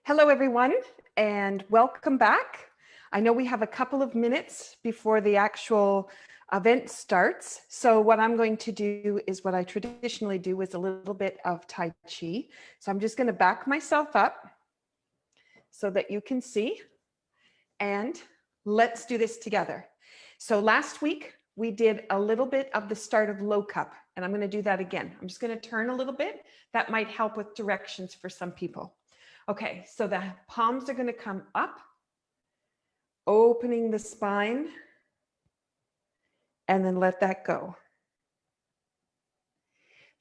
Hello, everyone, and welcome back. I know we have a couple of minutes before the actual event starts. So what I'm going to do is what I traditionally do is a little bit of Tai Chi. So I'm just going to back myself up so that you can see, and let's do this together. So last week we did a little bit of the start of low cup, and I'm going to do that again. I'm just going to turn a little bit. That might help with directions for some people. Okay, so the palms are going to come up, opening the spine, and then let that go.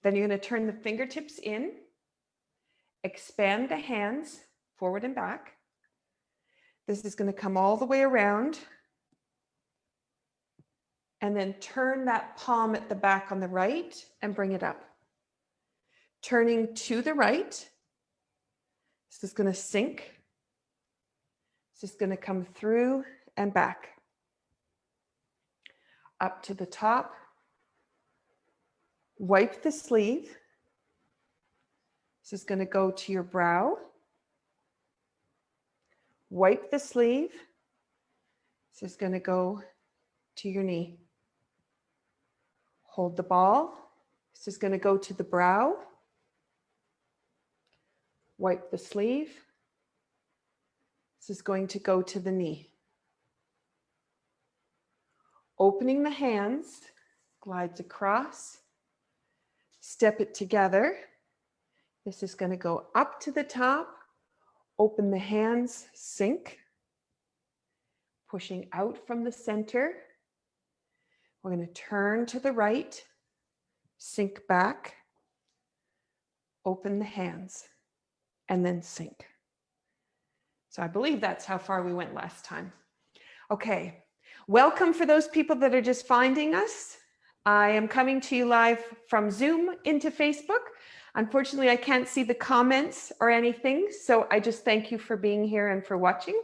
Then you're going to turn the fingertips in, expand the hands forward and back. This is going to come all the way around, and then turn that palm at the back on the right and bring it up. Turning to the right. This is going to sink. This is going to come through and back. Up to the top. Wipe the sleeve. This is going to go to your brow. Wipe the sleeve. This is going to go to your knee. Hold the ball. This is going to go to the brow. Wipe the sleeve. This is going to go to the knee. Opening the hands, glides across, step it together. This is going to go up to the top, open the hands, sink, pushing out from the center. We're going to turn to the right, sink back, open the hands, and then sink. So I believe that's how far we went last time. Okay. Welcome for those people that are just finding us. I am coming to you live from Zoom into Facebook. Unfortunately, I can't see the comments or anything, so I just thank you for being here and for watching.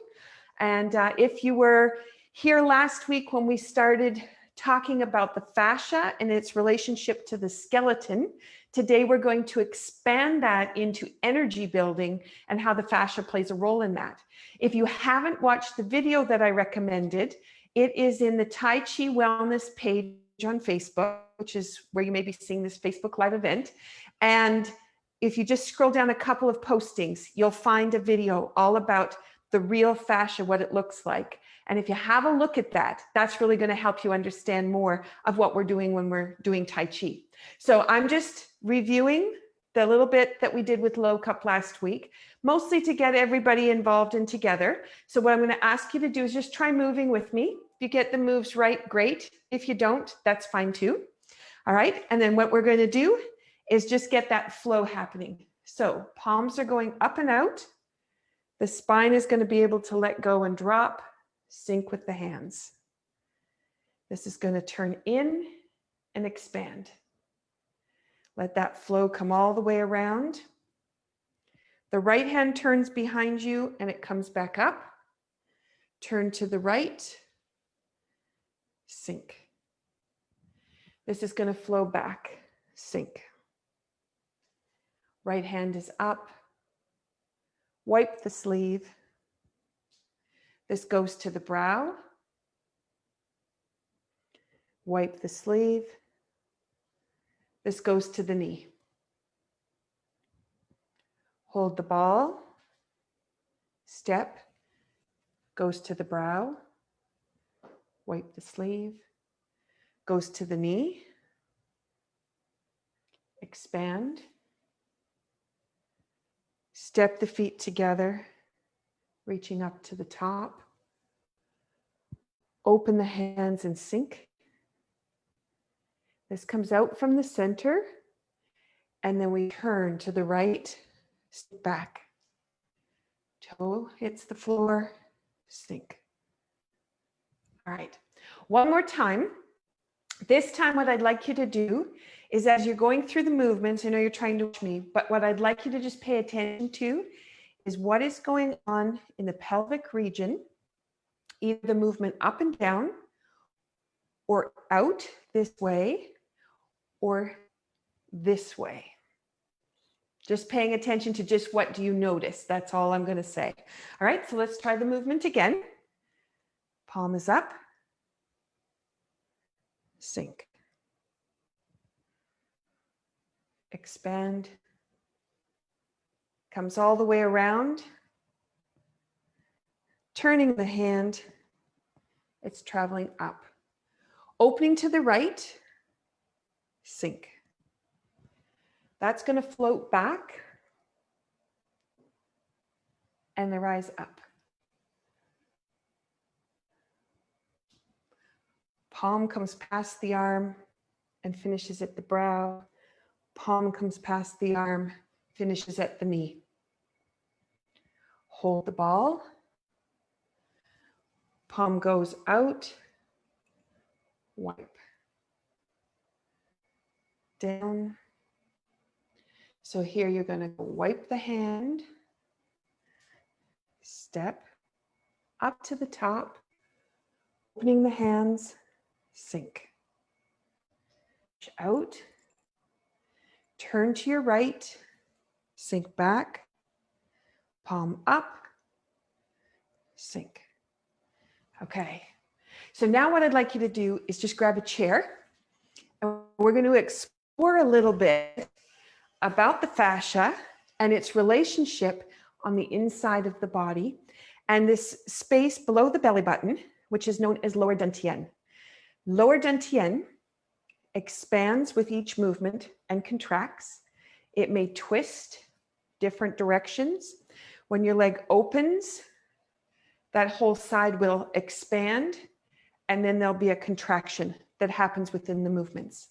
And if you were here last week when we started talking about the fascia and its relationship to the skeleton, today we're going to expand that into energy building and how the fascia plays a role in that. If you haven't watched the video that I recommended, it is in the Tai Chi Wellness page on Facebook, which is where you may be seeing this Facebook Live event. And if you just scroll down a couple of postings, you'll find a video all about the real fascia, what it looks like. And if you have a look at that, that's really going to help you understand more of what we're doing when we're doing Tai Chi. So I'm just reviewing the little bit that we did with low cup last week, mostly to get everybody involved and together. So what I'm going to ask you to do is just try moving with me. If you get the moves right, great. If you don't, that's fine too. All right. And then what we're going to do is just get that flow happening. So palms are going up and out. The spine is going to be able to let go and drop, sink with the hands. This is going to turn in and expand. Let that flow come all the way around. The right hand turns behind you and it comes back up. Turn to the right, sink. This is going to flow back, sink. Right hand is up. Wipe the sleeve. This goes to the brow. Wipe the sleeve. This goes to the knee. Hold the ball. Step. Goes to the brow. Wipe the sleeve. Goes to the knee. Expand. Step the feet together, reaching up to the top. Open the hands and sink. This comes out from the center, and then we turn to the right, step back. Toe hits the floor, sink. All right, one more time. This time what I'd like you to do is, as you're going through the movements, I know you're trying to watch me, but what I'd like you to just pay attention to is what is going on in the pelvic region, either the movement up and down or out this way or this way. Just paying attention to just what do you notice. That's all I'm going to say. All right, so let's try the movement again. Palm is up. Sink. Expand. Comes all the way around. Turning the hand. It's traveling up. Opening to the right. Sink. That's going to float back and then rise up. Palm comes past the arm and finishes at the brow. Palm comes past the arm, finishes at the knee. Hold the ball. Palm goes out. Wipe. Down. So here you're going to wipe the hand. Step up to the top. Opening the hands. Sink. Out. Turn to your right. Sink back. Palm up. Sink. Okay. So now what I'd like you to do is just grab a chair. And we're going to explore a little bit about the fascia and its relationship on the inside of the body and this space below the belly button, which is known as lower dantian. Lower dantian expands with each movement and contracts. It may twist different directions. When your leg opens, that whole side will expand, and then there'll be a contraction that happens within the movements.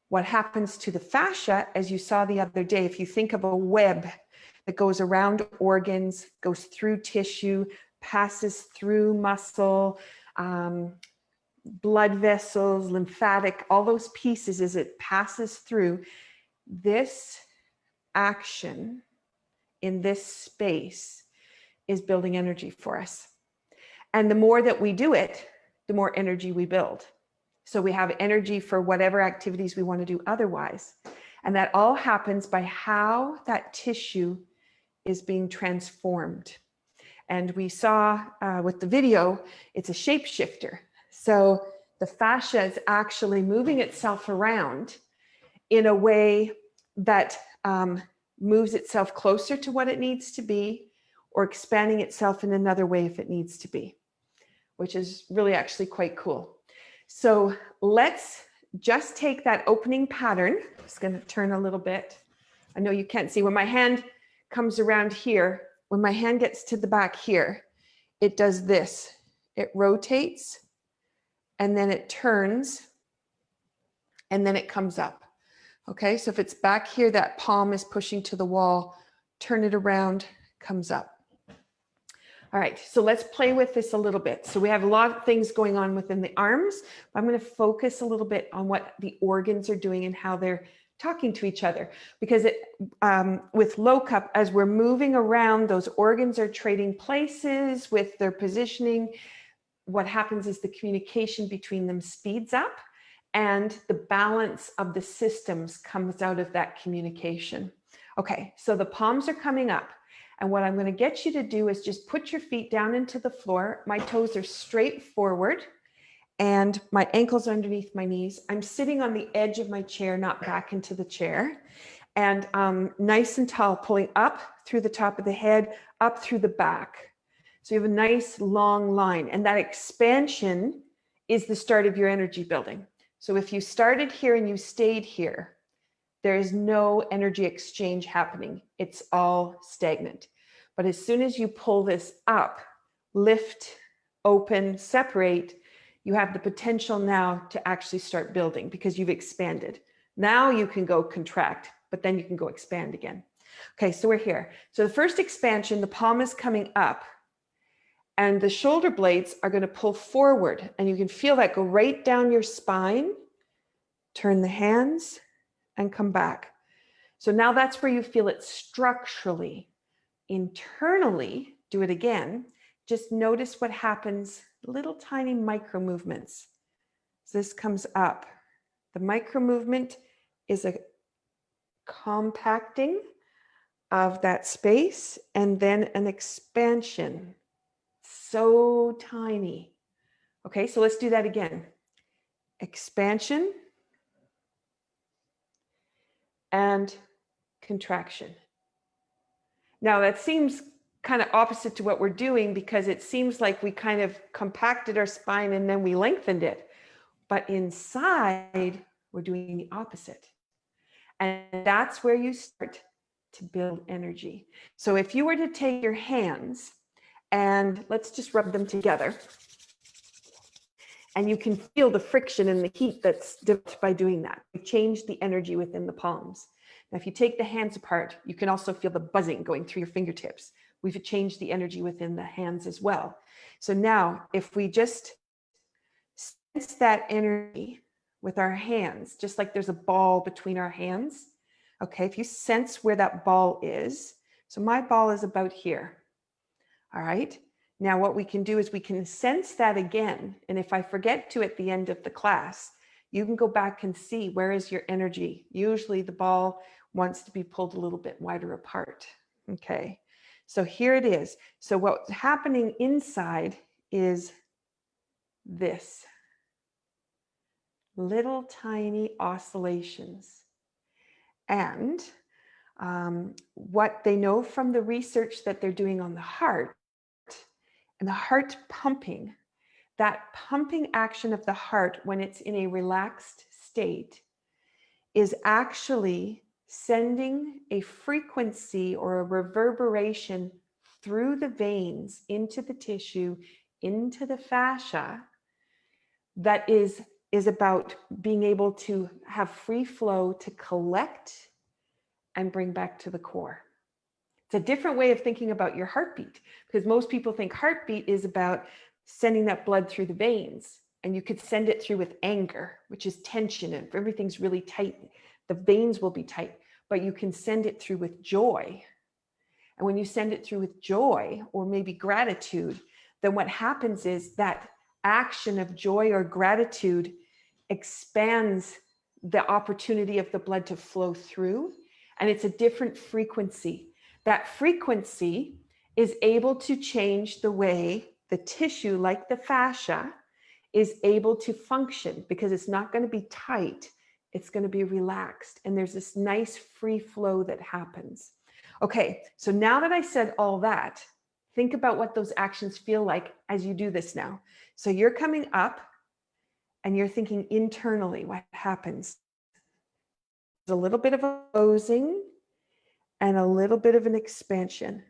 What happens to the fascia, as you saw the other day, if you think of a web that goes around organs, goes through tissue, passes through muscle, blood vessels, lymphatic, all those pieces as it passes through, this action in this space is building energy for us. And the more that we do it, the more energy we build. So we have energy for whatever activities we want to do otherwise. And that all happens by how that tissue is being transformed. And we saw with the video, it's a shapeshifter. So the fascia is actually moving itself around in a way that moves itself closer to what it needs to be, or expanding itself in another way if it needs to be, which is really actually quite cool. So let's just take that opening pattern. I'm just going to turn a little bit. I know you can't see. When my hand comes around here, when my hand gets to the back here, it does this. It rotates, and then it turns, and then it comes up. Okay, so if it's back here, that palm is pushing to the wall, turn it around, comes up. All right, so let's play with this a little bit. So we have a lot of things going on within the arms. But I'm going to focus a little bit on what the organs are doing and how they're talking to each other. Because with low cup, as we're moving around, those organs are trading places with their positioning. What happens is the communication between them speeds up, and the balance of the systems comes out of that communication. Okay, so the palms are coming up. And what I'm going to get you to do is just put your feet down into the floor. My toes are straight forward and my ankles are underneath my knees. I'm sitting on the edge of my chair, not back into the chair. And nice and tall, pulling up through the top of the head, up through the back. So you have a nice long line. And that expansion is the start of your energy building. So if you started here and you stayed here, there is no energy exchange happening. It's all stagnant. But as soon as you pull this up, lift, open, separate, you have the potential now to actually start building because you've expanded. Now you can go contract, but then you can go expand again. Okay, so we're here. So the first expansion, the palm is coming up and the shoulder blades are going to pull forward, and you can feel that go right down your spine. Turn the hands and come back. So now that's where you feel it structurally. Internally, do it again. Just notice what happens, little tiny micro movements. So this comes up. The micro movement is a compacting of that space, and then an expansion. So tiny. Okay, so let's do that again. Expansion and contraction. Now that seems kind of opposite to what we're doing, because it seems like we kind of compacted our spine and then we lengthened it. But inside, we're doing the opposite. And that's where you start to build energy. So if you were to take your hands and let's just rub them together, and you can feel the friction and the heat that's developed by doing that. We change the energy within the palms. Now, if you take the hands apart, you can also feel the buzzing going through your fingertips. We've changed the energy within the hands as well. So now, if we just sense that energy with our hands, just like there's a ball between our hands. Okay, if you sense where that ball is, so my ball is about here. All right. Now what we can do is we can sense that again. And if I forget to at the end of the class, you can go back and see where is your energy. Usually the ball wants to be pulled a little bit wider apart. Okay, so here it is. So what's happening inside is this. Little tiny oscillations. And what they know from the research that they're doing on the heart, and the heart pumping, that pumping action of the heart when it's in a relaxed state is actually sending a frequency or a reverberation through the veins into the tissue, into the fascia, that is about being able to have free flow to collect and bring back to the core. It's a different way of thinking about your heartbeat, because most people think heartbeat is about sending that blood through the veins, and you could send it through with anger, which is tension, and if everything's really tight, the veins will be tight, but you can send it through with joy. And when you send it through with joy or maybe gratitude, then what happens is that action of joy or gratitude expands the opportunity of the blood to flow through, and it's a different frequency. That frequency is able to change the way the tissue, like the fascia, is able to function, because it's not going to be tight, it's going to be relaxed, and there's this nice free flow that happens. Okay, so now that I said all that, think about what those actions feel like as you do this now. So you're coming up and you're thinking internally what happens. There's a little bit of a closing and a little bit of an expansion.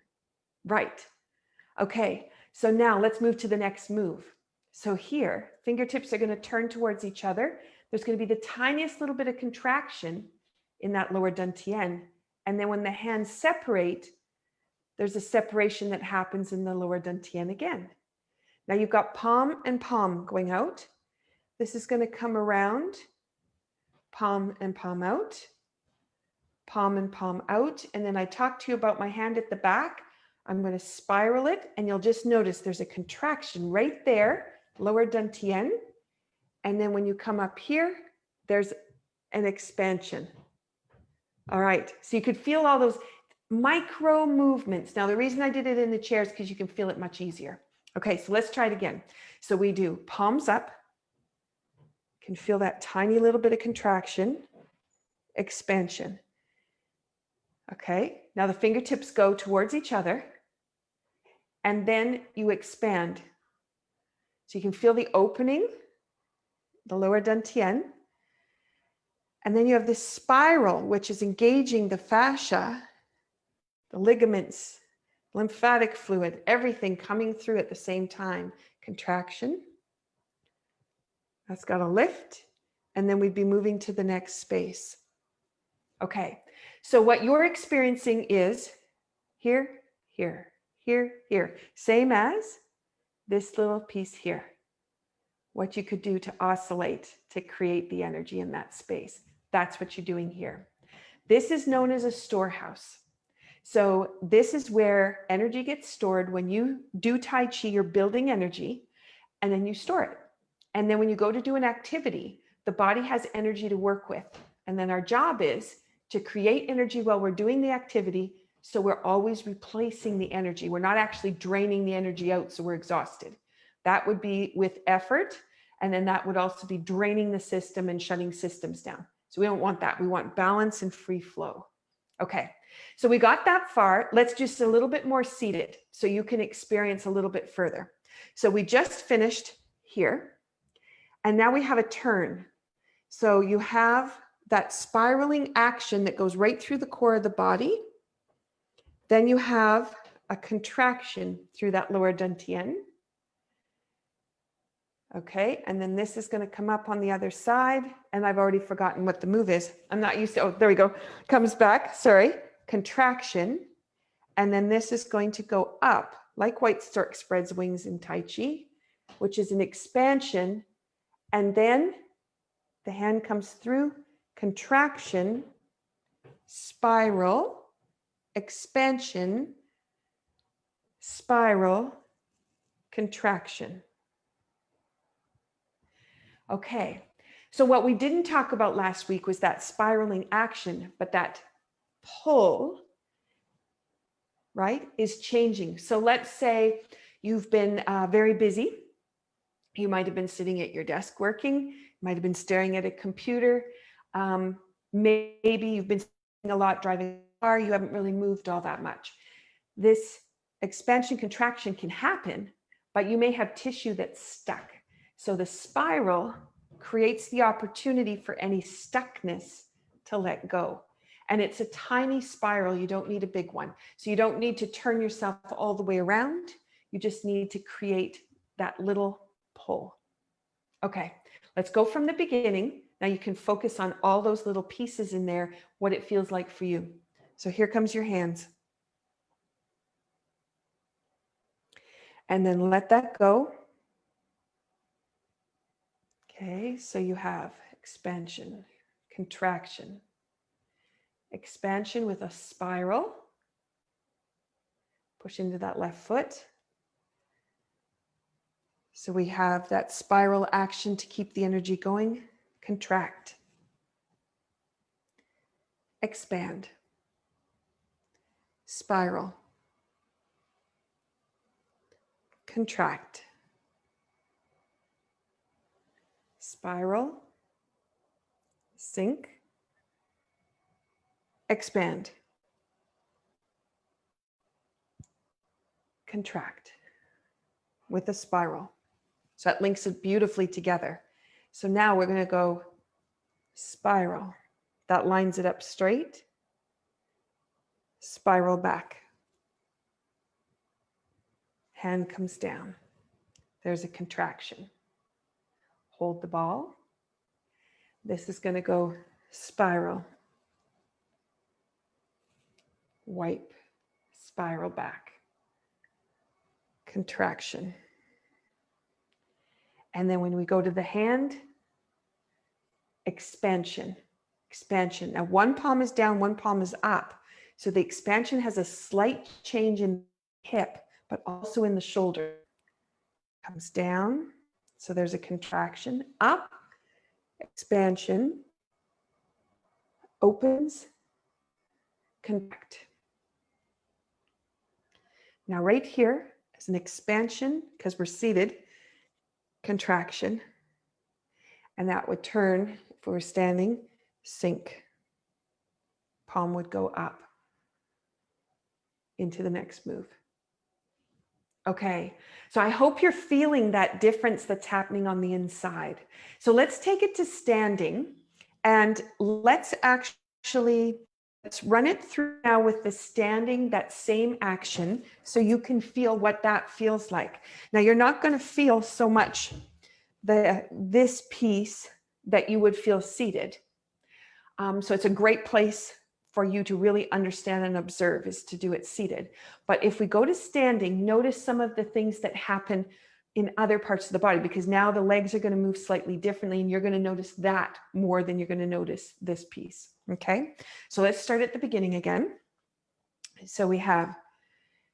Right. Okay, so now let's move to the next move. So here, fingertips are going to turn towards each other. There's going to be the tiniest little bit of contraction in that lower dantian. And then when the hands separate, there's a separation that happens in the lower dantian again. Now you've got palm and palm going out. This is going to come around, palm and palm out, palm and palm out. And then I talked to you about my hand at the back. I'm going to spiral it, and you'll just notice there's a contraction right there, lower dantian. And then when you come up here, there's an expansion. All right, so you could feel all those micro movements. Now, the reason I did it in the chair is because you can feel it much easier. Okay, so let's try it again. So we do palms up. You can feel that tiny little bit of contraction, expansion. Okay, now the fingertips go towards each other, and then you expand. So you can feel the opening, the lower dantian, and then you have this spiral, which is engaging the fascia, the ligaments, lymphatic fluid, everything coming through at the same time. Contraction. That's got a lift, and then we'd be moving to the next space. Okay, so what you're experiencing is here, here, here, here. Same as this little piece here. What you could do to oscillate, to create the energy in that space. That's what you're doing here. This is known as a storehouse. So this is where energy gets stored. When you do Tai Chi, you're building energy, and then you store it. And then when you go to do an activity, the body has energy to work with. And then our job is to create energy while we're doing the activity, So we're always replacing the energy. We're not actually draining the energy out, so we're exhausted. That would be with effort. And then that would also be draining the system and shutting systems down. So we don't want that. We want balance and free flow. Okay, so we got that far. Let's just a little bit more seated so you can experience a little bit further. So we just finished here. And now we have a turn. So you have that spiraling action that goes right through the core of the body. Then you have a contraction through that lower dantian. Okay, and then this is going to come up on the other side. And I've already forgotten what the move is. I'm not used to, oh, there we go. Comes back, sorry, contraction. And then this is going to go up like white stork spreads wings in Tai Chi, which is an expansion. And then the hand comes through, contraction, spiral, expansion, spiral, contraction. Okay, so what we didn't talk about last week was that spiraling action, but that pull, right, is changing. So let's say you've been very busy. You might have been sitting at your desk working, you might have been staring at a computer. Maybe you've been sitting a lot driving a car, you haven't really moved all that much. This expansion contraction can happen, but you may have tissue that's stuck. So the spiral creates the opportunity for any stuckness to let go. And it's a tiny spiral. You don't need a big one. So you don't need to turn yourself all the way around. You just need to create that little pull. Okay, let's go from the beginning. Now you can focus on all those little pieces in there, what it feels like for you. So here comes your hands. And then let that go. Okay, so you have expansion, contraction, expansion with a spiral. Push into that left foot. So we have that spiral action to keep the energy going. Contract. Expand. Spiral. Contract. Spiral. Sink. Expand. Contract with a spiral. So that links it beautifully together. So now we're going to go spiral. That lines it up straight. Spiral back. Hand comes down. There's a contraction. Hold the ball. This is going to go spiral. Wipe. Spiral back. Contraction. And then when we go to the hand, expansion, expansion. Now one palm is down, one palm is up. So the expansion has a slight change in the hip, but also in the shoulder. Comes down. So there's a contraction, up, expansion, opens, contract. Now right here is an expansion because we're seated, contraction. And that would turn, if we were standing, sink. Palm would go up into the next move. Okay, so I hope you're feeling that difference that's happening on the inside. So let's take it to standing and let's run it through now with the standing, that same action, so you can feel what that feels like. Now you're not going to feel so much this piece that you would feel seated. So it's a great place for you to really understand and observe is to do it seated. But if we go to standing, notice some of the things that happen in other parts of the body, because now the legs are going to move slightly differently and you're going to notice that more than you're going to notice this piece. Okay, so let's start at the beginning again. So we have,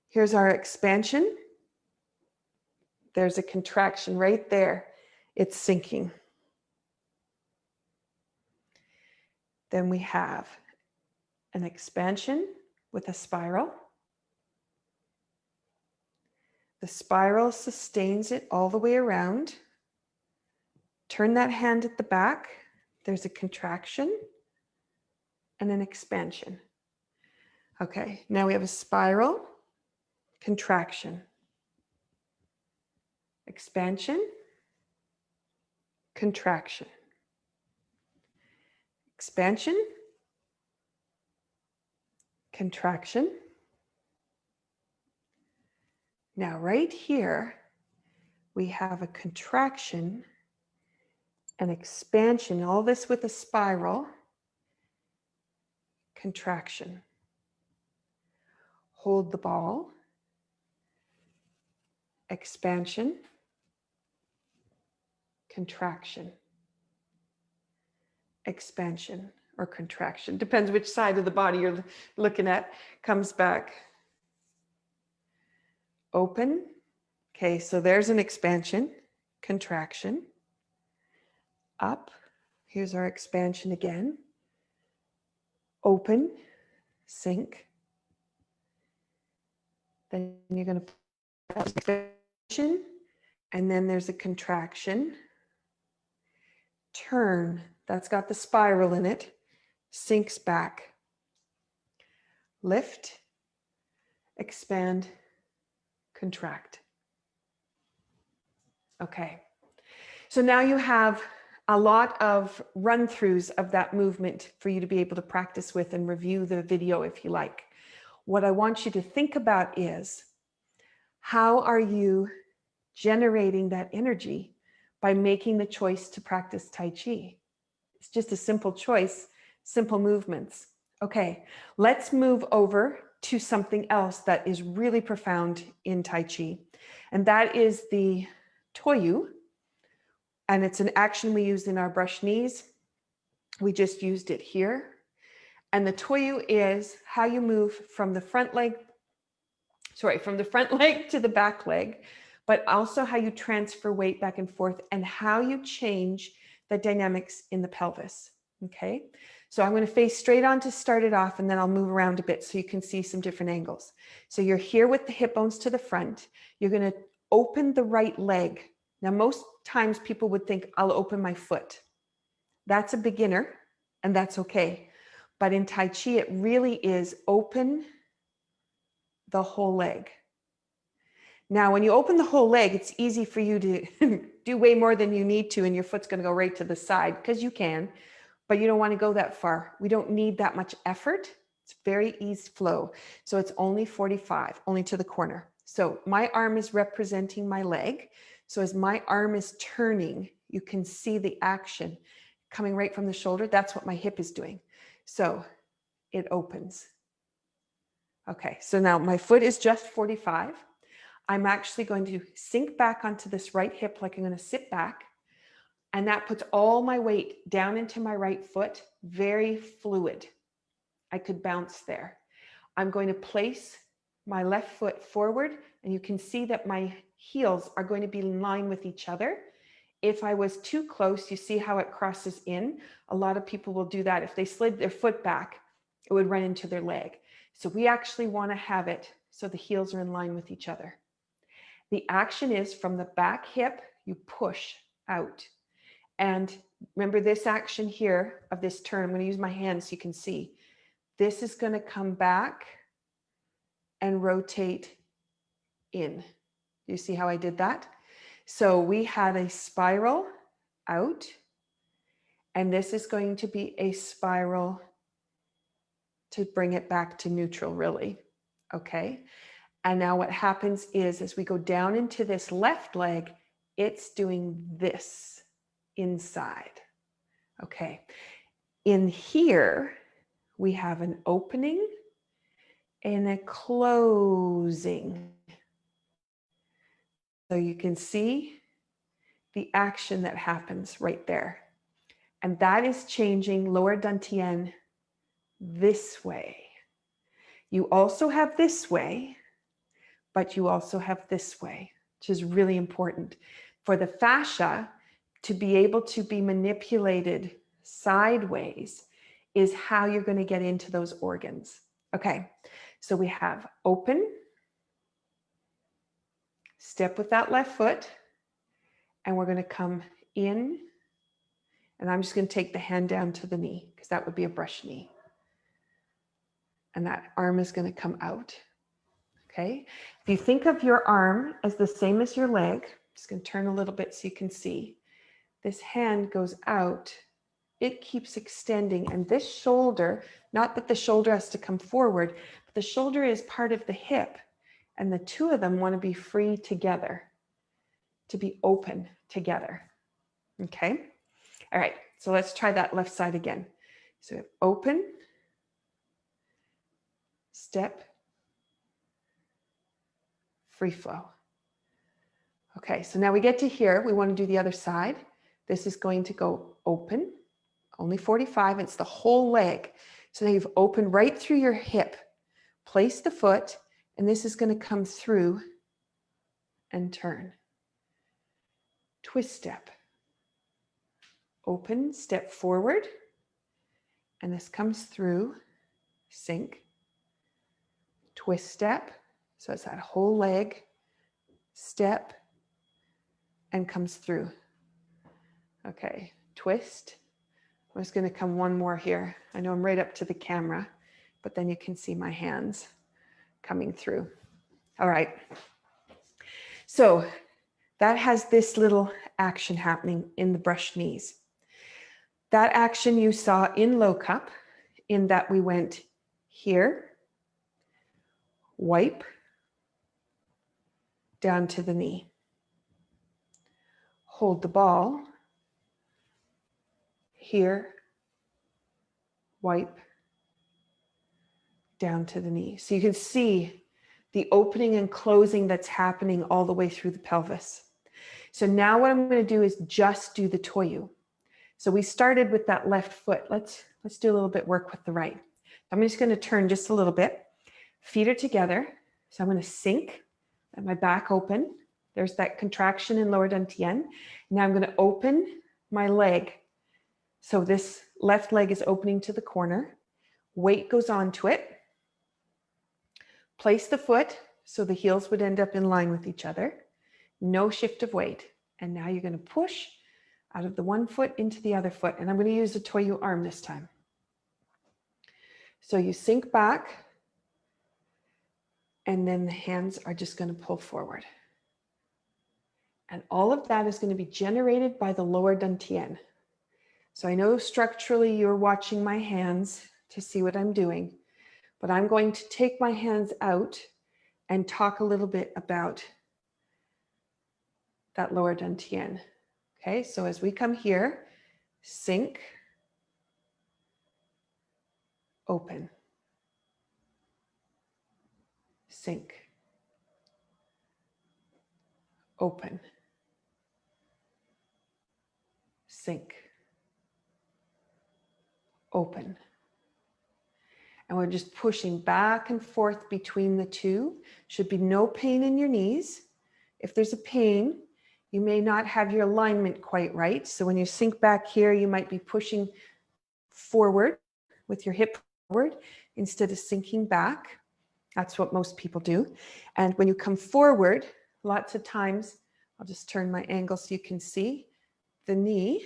here's our expansion. There's a contraction right there. It's sinking. Then we have an expansion, with a spiral. The spiral sustains it all the way around. Turn that hand at the back. There's a contraction and an expansion. Okay, now we have a spiral, contraction, expansion, contraction, expansion, contraction. Now right here, we have a contraction, an expansion, all this with a spiral, contraction. Hold the ball, expansion, contraction, expansion or contraction. Depends which side of the body you're looking at. Comes back. Open. Okay, so there's an expansion, contraction. Up. Here's our expansion again. Open, sink. Then you're going to put expansion, and then there's a contraction. Turn. That's got the spiral in it. Sinks back. Lift, expand, contract. Okay. So now you have a lot of run-throughs of that movement for you to be able to practice with and review the video if you like. What I want you to think about is, how are you generating that energy by making the choice to practice Tai Chi? It's just a simple choice, simple movements. Okay, let's move over to something else that is really profound in Tai Chi, and that is the Toyu. And it's an action we used in our brush knees. We just used it here. And the Toyu is how you move from the front leg, from the front leg to the back leg, but also how you transfer weight back and forth and how you change the dynamics in the pelvis. Okay, so I'm going to face straight on to start it off, and then I'll move around a bit so you can see some different angles. So you're here with the hip bones to the front. You're going to open the right leg. Now, most times people would think, I'll open my foot. That's a beginner, and that's okay. But in Tai Chi, it really is open the whole leg. Now, when you open the whole leg, it's easy for you to do way more than you need to, and your foot's going to go right to the side, because you can, but you don't want to go that far. We don't need that much effort. It's very easy flow. So it's only 45, only to the corner. So my arm is representing my leg. So as my arm is turning, you can see the action coming right from the shoulder. That's what my hip is doing. So it opens. Okay, so now my foot is just 45. I'm actually going to sink back onto this right hip like I'm going to sit back. And that puts all my weight down into my right foot, very fluid. I could bounce there. I'm going to place my left foot forward, and you can see that my heels are going to be in line with each other. If I was too close, you see how it crosses in. A lot of people will do that. If they slid their foot back, it would run into their leg. So we actually want to have it so the heels are in line with each other. The action is from the back hip, you push out. And remember this action here of this turn. I'm going to use my hands so you can see. This is going to come back and rotate in. Do you see how I did that? So we had a spiral out, and this is going to be a spiral to bring it back to neutral, really. Okay. And now what happens is, as we go down into this left leg, it's doing this inside. Okay. In here, we have an opening and a closing. So you can see the action that happens right there. And that is changing lower dantian this way. You also have this way, but you also have this way, which is really important. For the fascia to be able to be manipulated sideways is how you're going to get into those organs. Okay, so we have open, step with that left foot, and we're going to come in, and I'm just going to take the hand down to the knee because that would be a brush knee. And that arm is going to come out. Okay, if you think of your arm as the same as your leg, I'm just going to turn a little bit so you can see. This hand goes out, it keeps extending, and this shoulder, not that the shoulder has to come forward, but the shoulder is part of the hip, and the two of them want to be free together, to be open together. Okay, all right, so let's try that left side again. So open, step, free flow. Okay, so now we get to here. We want to do the other side. This is going to go open, only 45. It's the whole leg. So now you've opened right through your hip. Place the foot, and this is going to come through and turn. Twist step. Open, step forward, and this comes through, sink. Twist step, so it's that whole leg, step, and comes through. Okay, twist. I'm just going to come one more here. I know I'm right up to the camera, but then you can see my hands coming through. All right. So that has this little action happening in the brush knees. That action you saw in low cup, in that we went here, wipe, down to the knee. Hold the ball, here, wipe, down to the knee. So you can see the opening and closing that's happening all the way through the pelvis. So now what I'm going to do is just do the toyu. So we started with that left foot. Let's do a little bit work with the right. I'm just going to turn just a little bit. Feet are together. So I'm going to sink, let my back open. There's that contraction in lower dantian. Now I'm going to open my leg. So this left leg is opening to the corner. Weight goes onto it. Place the foot so the heels would end up in line with each other. No shift of weight. And now you're going to push out of the one foot into the other foot. And I'm going to use the toyu arm this time. So you sink back, and then the hands are just going to pull forward. And all of that is going to be generated by the lower dantian. So I know structurally you're watching my hands to see what I'm doing, but I'm going to take my hands out and talk a little bit about that lower dantian. Okay, so as we come here, sink, open, sink, open, sink, open. And we're just pushing back and forth between the two. Should be no pain in your knees. If there's a pain, you may not have your alignment quite right. So when you sink back here, you might be pushing forward with your hip forward instead of sinking back. That's what most people do. And when you come forward, lots of times, I'll just turn my angle so you can see, the knee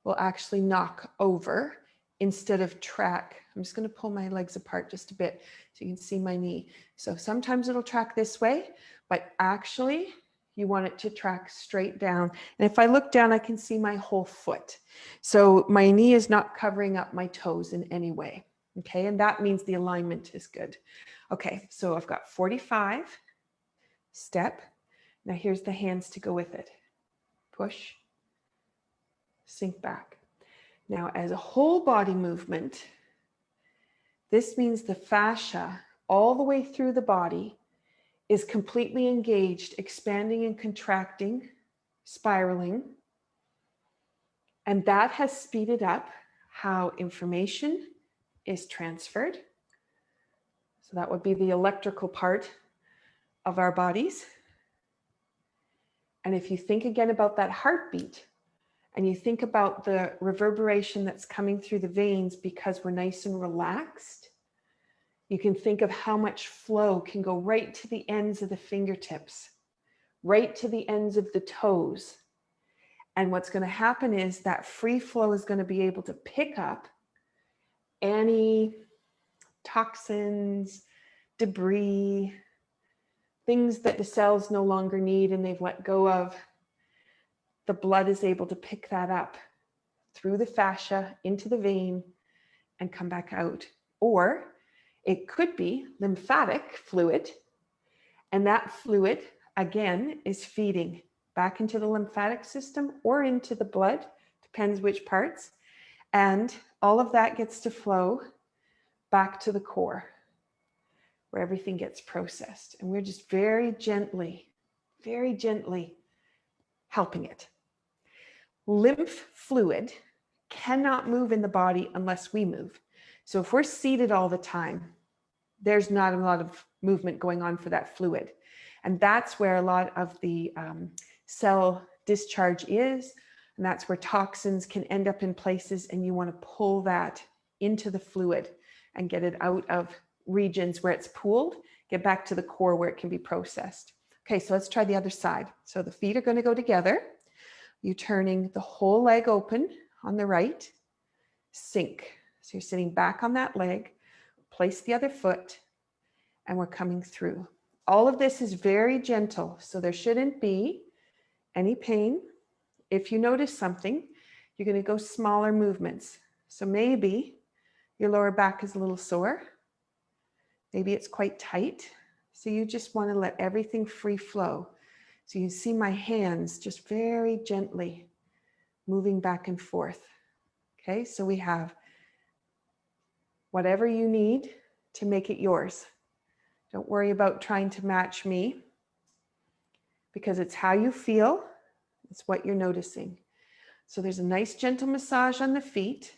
will actually knock over instead of track. I'm just going to pull my legs apart just a bit so you can see my knee. So sometimes it'll track this way, but actually you want it to track straight down. And if I look down, I can see my whole foot. So my knee is not covering up my toes in any way. Okay, and that means the alignment is good. Okay, so I've got 45, step. Now here's the hands to go with it. Push, sink back. Now as a whole body movement, this means the fascia all the way through the body is completely engaged, expanding and contracting, spiraling. And that has speeded up how information is transferred. So that would be the electrical part of our bodies. And if you think again about that heartbeat, and you think about the reverberation that's coming through the veins because we're nice and relaxed, You can think of how much flow can go right to the ends of the fingertips, right to the ends of the toes. And what's going to happen is that free flow is going to be able to pick up any toxins, debris, things that the cells no longer need and they've let go of. The blood is able to pick that up through the fascia into the vein and come back out. Or it could be lymphatic fluid, and that fluid again is feeding back into the lymphatic system or into the blood, depends which parts, and all of that gets to flow back to the core where everything gets processed, and we're just very gently helping it. Lymph fluid cannot move in the body unless we move. So if we're seated all the time, there's not a lot of movement going on for that fluid. And that's where a lot of the cell discharge is. And that's where toxins can end up in places, and you want to pull that into the fluid and get it out of regions where it's pooled, get back to the core where it can be processed. Okay, so let's try the other side. So the feet are going to go together. You're turning the whole leg open on the right, sink. So you're sitting back on that leg, place the other foot, and we're coming through. All of this is very gentle, so there shouldn't be any pain. If you notice something, you're going to go smaller movements. So maybe your lower back is a little sore. Maybe it's quite tight. So you just want to let everything free flow. So you see my hands just very gently moving back and forth. Okay, so we have whatever you need to make it yours. Don't worry about trying to match me, because it's how you feel. It's what you're noticing. So there's a nice gentle massage on the feet.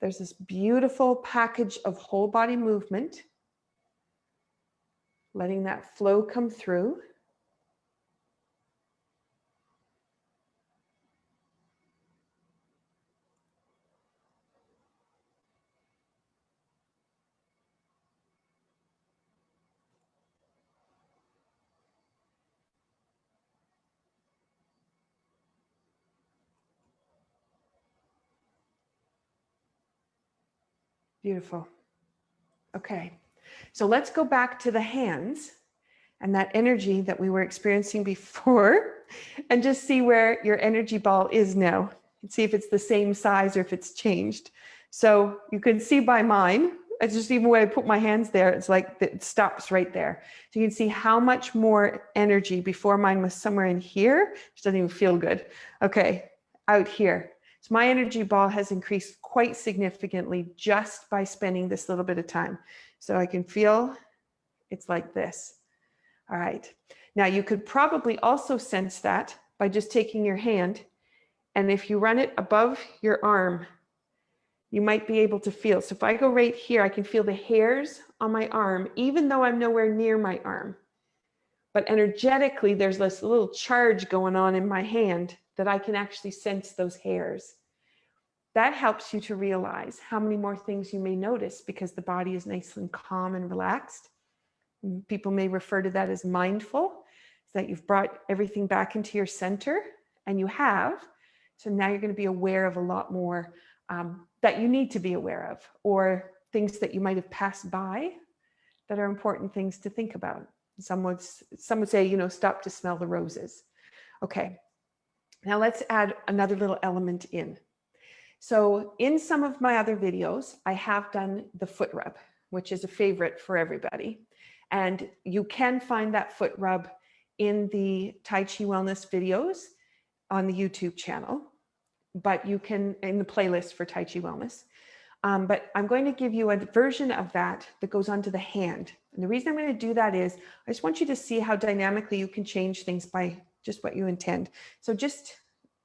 There's this beautiful package of whole body movement, letting that flow come through. Beautiful. Okay, so let's go back to the hands and that energy that we were experiencing before, and just see where your energy ball is now and see if it's the same size or if it's changed. So you can see by mine, it's just even when I put my hands there, it's like it stops right there. So you can see how much more energy. Before mine was somewhere in here, which doesn't even feel good. Okay, out here. So my energy ball has increased quite significantly just by spending this little bit of time. So I can feel it's like this. All right. Now you could probably also sense that by just taking your hand, and if you run it above your arm, you might be able to feel. So if I go right here, I can feel the hairs on my arm, even though I'm nowhere near my arm. But energetically, there's this little charge going on in my hand that I can actually sense those hairs. That helps you to realize how many more things you may notice, because the body is nice and calm and relaxed. People may refer to that as mindful, that you've brought everything back into your center, and you have. So now you're going to be aware of a lot more that you need to be aware of, or things that you might have passed by that are important things to think about. Some would say, you know, stop to smell the roses. Okay, now let's add another little element in. So in some of my other videos, I have done the foot rub, which is a favorite for everybody. And you can find that foot rub in the Tai Chi Wellness videos on the YouTube channel, but you can, in the playlist for Tai Chi Wellness. But I'm going to give you a version of that that goes onto the hand. And the reason I'm going to do that is I just want you to see how dynamically you can change things by just what you intend. So just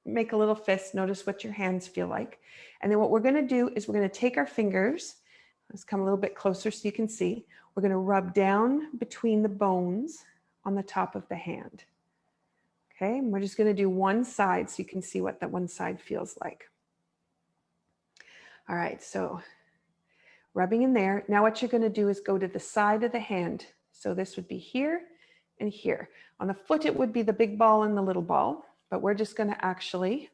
make a little fist, notice what your hands feel like. And then what we're going to do is we're going to take our fingers, let's come a little bit closer so you can see. We're going to rub down between the bones on the top of the hand. Okay, and we're just going to do one side so you can see what that one side feels like. All right, so rubbing in there. Now what you're going to do is go to the side of the hand. So this would be here and here. On the foot, it would be the big ball and the little ball, but we're just going to actually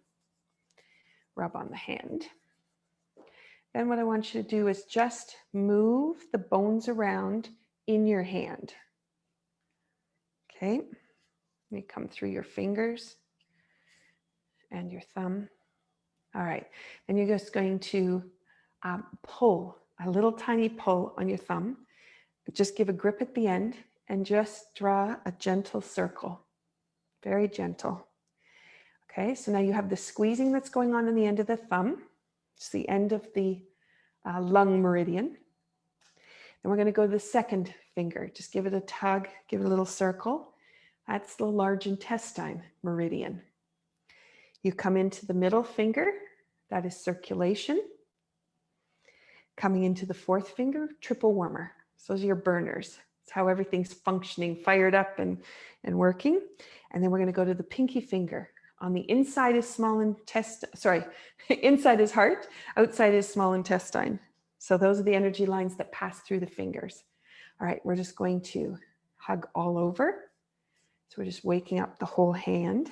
rub on the hand. Then what I want you to do is just move the bones around in your hand. Okay, you come through your fingers and your thumb. All right, then you're just going to pull, a little tiny pull on your thumb. Just give a grip at the end and just draw a gentle circle, very gentle. Okay, so now you have the squeezing that's going on in the end of the thumb. It's the end of the lung meridian. Then we're going to go to the second finger. Just give it a tug, give it a little circle. That's the large intestine meridian. You come into the middle finger, that is circulation. Coming into the fourth finger, triple warmer. So those are your burners. It's how everything's functioning, fired up and working. And then we're going to go to the pinky finger. On the inside is small intestine, sorry, inside is heart, outside is small intestine. So those are the energy lines that pass through the fingers. All right, we're just going to hug all over. So we're just waking up the whole hand.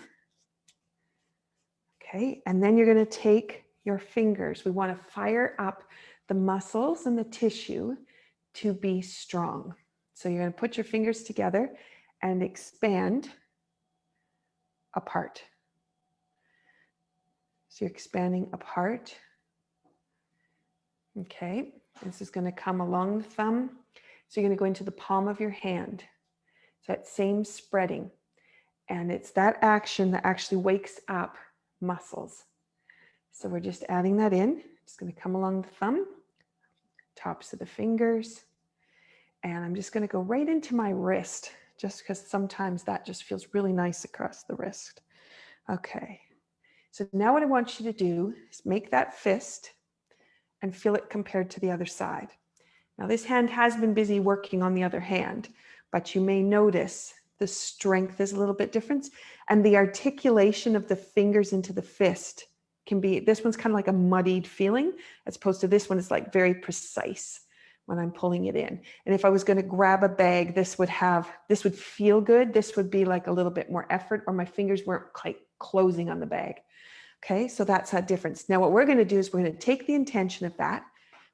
Okay, and then you're going to take your fingers. We want to fire up the muscles and the tissue to be strong. So you're going to put your fingers together and expand apart. So you're expanding apart. Okay, this is going to come along the thumb. So you're going to go into the palm of your hand. So that same spreading. And it's that action that actually wakes up muscles. So we're just adding that in. It's going to come along the thumb, tops of the fingers. And I'm just going to go right into my wrist, just because sometimes that just feels really nice across the wrist. Okay. So now what I want you to do is make that fist and feel it compared to the other side. Now this hand has been busy working on the other hand, but you may notice the strength is a little bit different, and the articulation of the fingers into the fist can be, this one's kind of like a muddied feeling, as opposed to this one is like very precise when I'm pulling it in. And if I was going to grab a bag, this would feel good. This would be like a little bit more effort, or my fingers weren't quite closing on the bag. Okay, so that's a difference. Now what we're going to do is we're going to take the intention of that,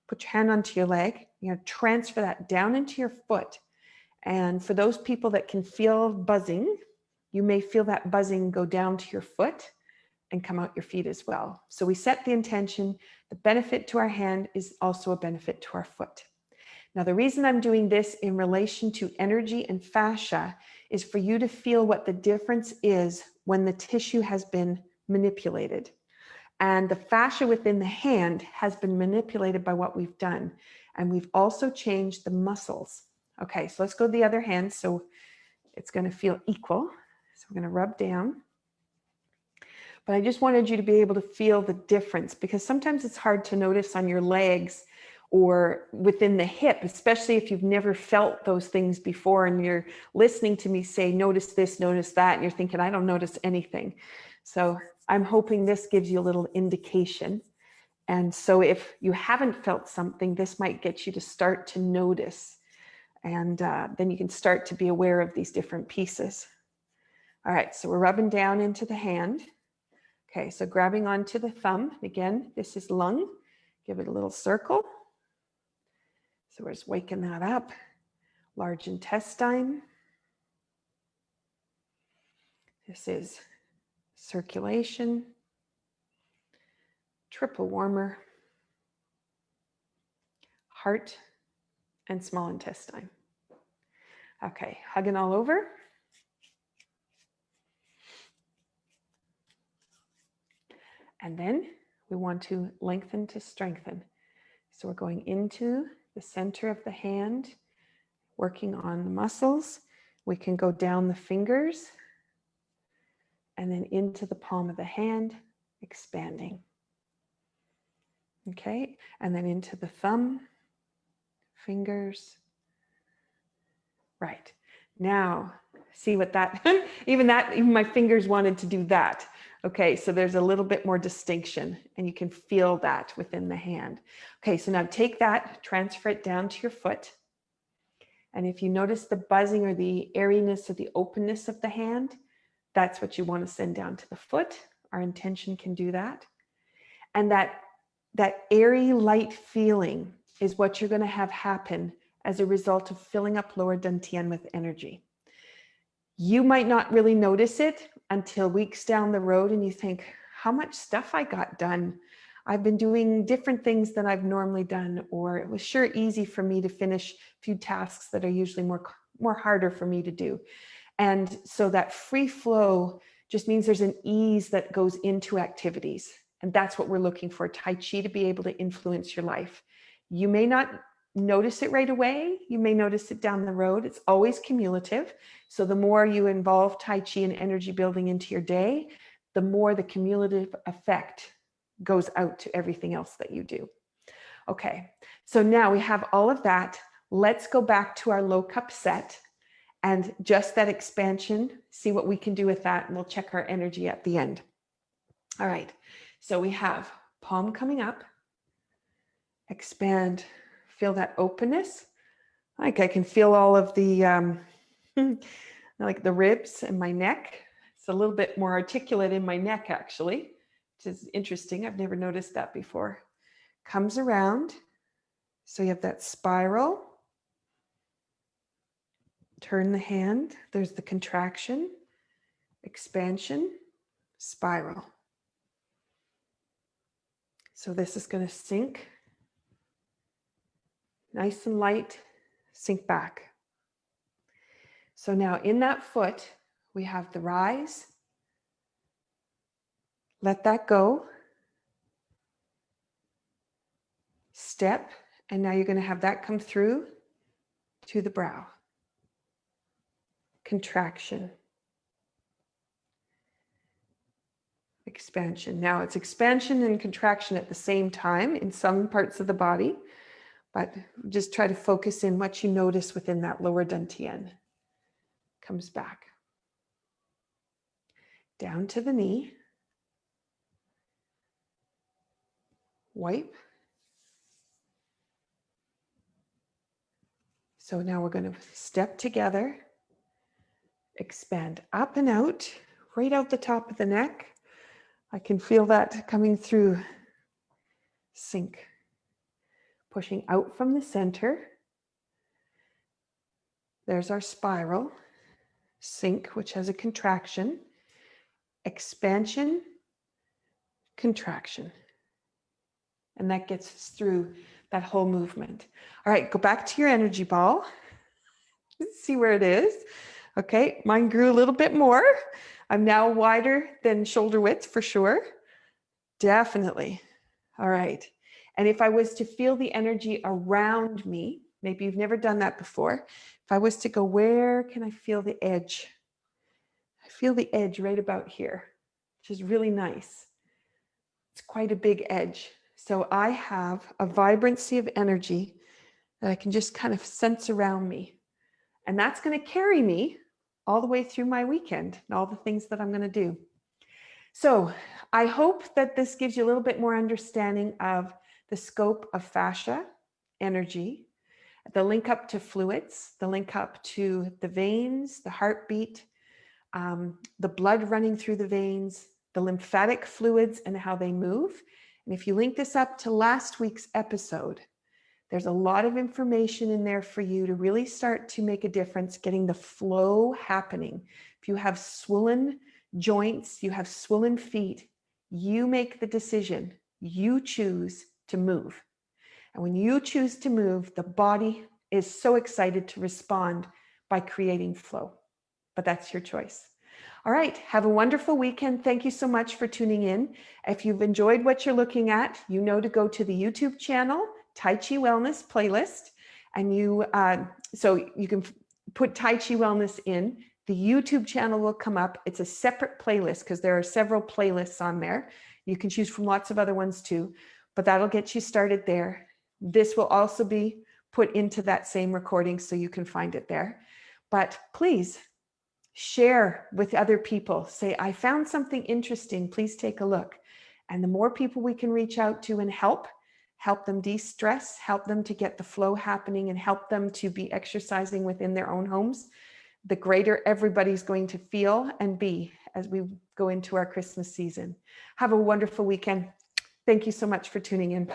put your hand onto your leg, you're going to transfer that down into your foot. And for those people that can feel buzzing, you may feel that buzzing go down to your foot and come out your feet as well. So we set the intention. The benefit to our hand is also a benefit to our foot. Now, the reason I'm doing this in relation to energy and fascia is for you to feel what the difference is when the tissue has been manipulated. And the fascia within the hand has been manipulated by what we've done. And we've also changed the muscles. Okay, so let's go to the other hand. So it's going to feel equal. So we're going to rub down. But I just wanted you to be able to feel the difference, because sometimes it's hard to notice on your legs or within the hip, especially if you've never felt those things before and you're listening to me say, notice this, notice that, and you're thinking, I don't notice anything. So I'm hoping this gives you a little indication. And so if you haven't felt something, this might get you to start to notice. And then you can start to be aware of these different pieces. All right, so we're rubbing down into the hand. Okay, so grabbing onto the thumb. Again, this is lung. Give it a little circle. So we're just waking that up. Large intestine. This is circulation. Triple warmer. Heart and small intestine. Okay, hugging all over. And then we want to lengthen to strengthen. So we're going into the center of the hand, working on the muscles. We can go down the fingers and then into the palm of the hand, expanding. Okay, and then into the thumb, fingers. Right. Now, see what that, even my fingers wanted to do that. Okay, so there's a little bit more distinction and you can feel that within the hand. Okay, so now take that, transfer it down to your foot. And if you notice the buzzing or the airiness or the openness of the hand, that's what you want to send down to the foot. Our intention can do that. And that airy, light feeling is what you're going to have happen as a result of filling up lower dantian with energy. You might not really notice it until weeks down the road and you think, how much stuff I got done. I've been doing different things than I've normally done, or it was sure easy for me to finish a few tasks that are usually more harder for me to do. And so that free flow just means there's an ease that goes into activities. And that's what we're looking for, Tai Chi to be able to influence your life. You may not notice it right away. You may notice it down the road. It's always cumulative. So the more you involve Tai Chi and energy building into your day, the more the cumulative effect goes out to everything else that you do. Okay, so now we have all of that. Let's go back to our low cup set and just that expansion, see what we can do with that, and we'll check our energy at the end. All right, so we have palm coming up, expand, feel that openness. Like I can feel all of the, like the ribs and my neck. It's a little bit more articulate in my neck actually, which is interesting. I've never noticed that before. Comes around, so you have that spiral. Turn the hand, there's the contraction, expansion, spiral. So this is going to sink, nice and light, sink back. So now in that foot, we have the rise. Let that go. Step, and now you're going to have that come through to the brow. Contraction. Expansion. Now it's expansion and contraction at the same time in some parts of the body, but just try to focus in what you notice within that lower dantian. Comes back. Down to the knee. Wipe. So now we're going to step together, expand up and out, right out the top of the neck. I can feel that coming through. Sink. Pushing out from the center. There's our spiral. Sink, which has a contraction. Expansion, contraction. And that gets us through that whole movement. All right, go back to your energy ball. Let's see where it is. Okay, mine grew a little bit more. I'm now wider than shoulder width for sure. Definitely. All right. And if I was to feel the energy around me, maybe you've never done that before. If I was to go, where can I feel the edge? I feel the edge right about here, which is really nice. It's quite a big edge. So I have a vibrancy of energy that I can just kind of sense around me. And that's going to carry me all the way through my weekend and all the things that I'm going to do. So I hope that this gives you a little bit more understanding of the scope of fascia, energy, the link up to fluids, the link up to the veins, the heartbeat, the blood running through the veins, the lymphatic fluids and how they move. And if you link this up to last week's episode, there's a lot of information in there for you to really start to make a difference, getting the flow happening. If you have swollen joints, you have swollen feet, you make the decision. You choose to move. And when you choose to move, the body is so excited to respond by creating flow. But that's your choice. All right, have a wonderful weekend. Thank you so much for tuning in. If you've enjoyed what you're looking at, you know to go to the YouTube channel, Tai Chi Wellness playlist, and so you can put Tai Chi Wellness in. The YouTube channel will come up. It's a separate playlist because there are several playlists on there. You can choose from lots of other ones too, but that'll get you started there. This will also be put into that same recording so you can find it there. But please Share with other people. Say, I found something interesting. Please take a look. And the more people we can reach out to and help them de-stress, help them to get the flow happening, and help them to be exercising within their own homes, the greater everybody's going to feel and be as we go into our Christmas season. Have a wonderful weekend. Thank you so much for tuning in.